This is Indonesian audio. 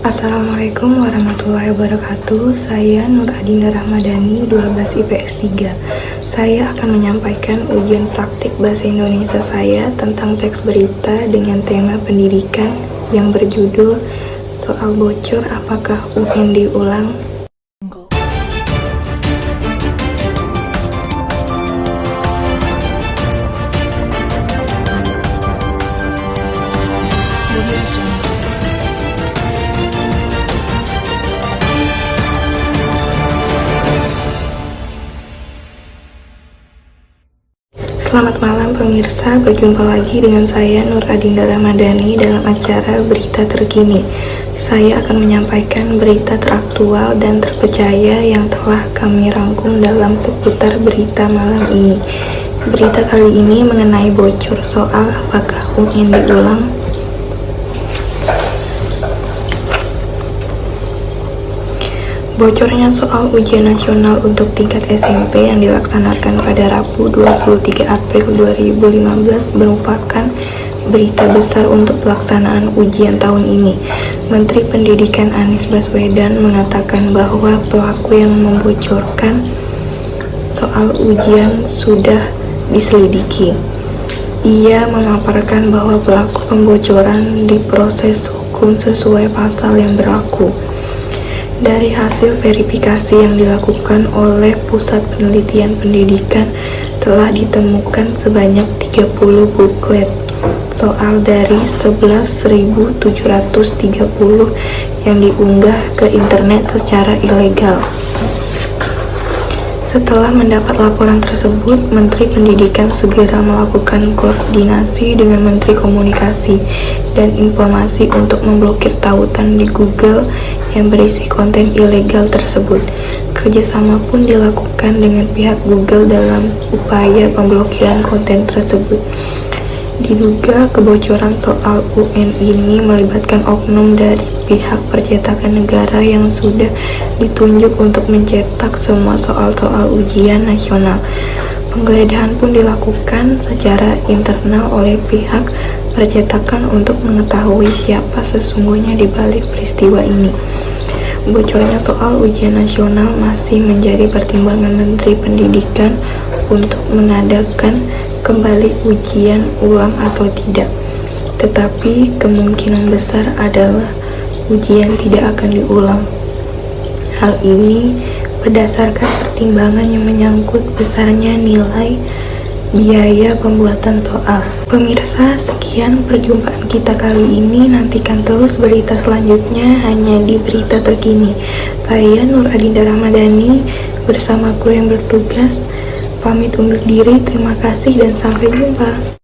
Assalamualaikum warahmatullahi wabarakatuh. Saya Nur Adinda Rahmadani, 12 IPS 3. Saya akan menyampaikan ujian praktik bahasa Indonesia saya tentang teks berita dengan tema pendidikan yang berjudul Soal Bocor Apakah UN Diulang? Selamat malam pemirsa, berjumpa lagi dengan saya Nur Adinda Rahmadani dalam acara Berita Terkini. Saya akan menyampaikan berita teraktual dan terpercaya yang telah kami rangkum dalam seputar berita malam ini. Berita kali ini mengenai bocor soal apakah UN diulang. Bocornya soal ujian nasional untuk tingkat SMP yang dilaksanakan pada Rabu 23 April 2015 merupakan berita besar untuk pelaksanaan ujian tahun ini. Menteri Pendidikan Anies Baswedan mengatakan bahwa pelaku yang membocorkan soal ujian sudah diselidiki. Ia memaparkan bahwa pelaku pembocoran diproses hukum sesuai pasal yang berlaku. Dari hasil verifikasi yang dilakukan oleh Pusat Penelitian Pendidikan telah ditemukan sebanyak 30 buklet soal dari 11.730 yang diunggah ke internet secara ilegal. Setelah mendapat laporan tersebut, Menteri Pendidikan segera melakukan koordinasi dengan Menteri Komunikasi dan Informasi untuk memblokir tautan di Google yang berisi konten ilegal tersebut. Kerjasama pun dilakukan dengan pihak Google dalam upaya pemblokiran konten tersebut. Diduga kebocoran soal UN ini melibatkan oknum dari pihak percetakan negara yang sudah ditunjuk untuk mencetak semua soal-soal ujian nasional. Penggeledahan pun dilakukan secara internal oleh pihak percetakan untuk mengetahui siapa sesungguhnya di balik peristiwa ini. Bocornya soal ujian nasional masih menjadi pertimbangan Menteri Pendidikan untuk mengadakan kembali ujian ulang atau tidak. Tetapi kemungkinan besar adalah ujian tidak akan diulang. Hal ini berdasarkan pertimbangan yang menyangkut besarnya nilai biaya pembuatan soal. Pemirsa, sekian perjumpaan kita kali ini. Nantikan terus berita selanjutnya hanya di Berita Terkini. Saya Nur Adinda Rahmadani bersama kru yang bertugas pamit undur diri. Terima kasih dan sampai jumpa.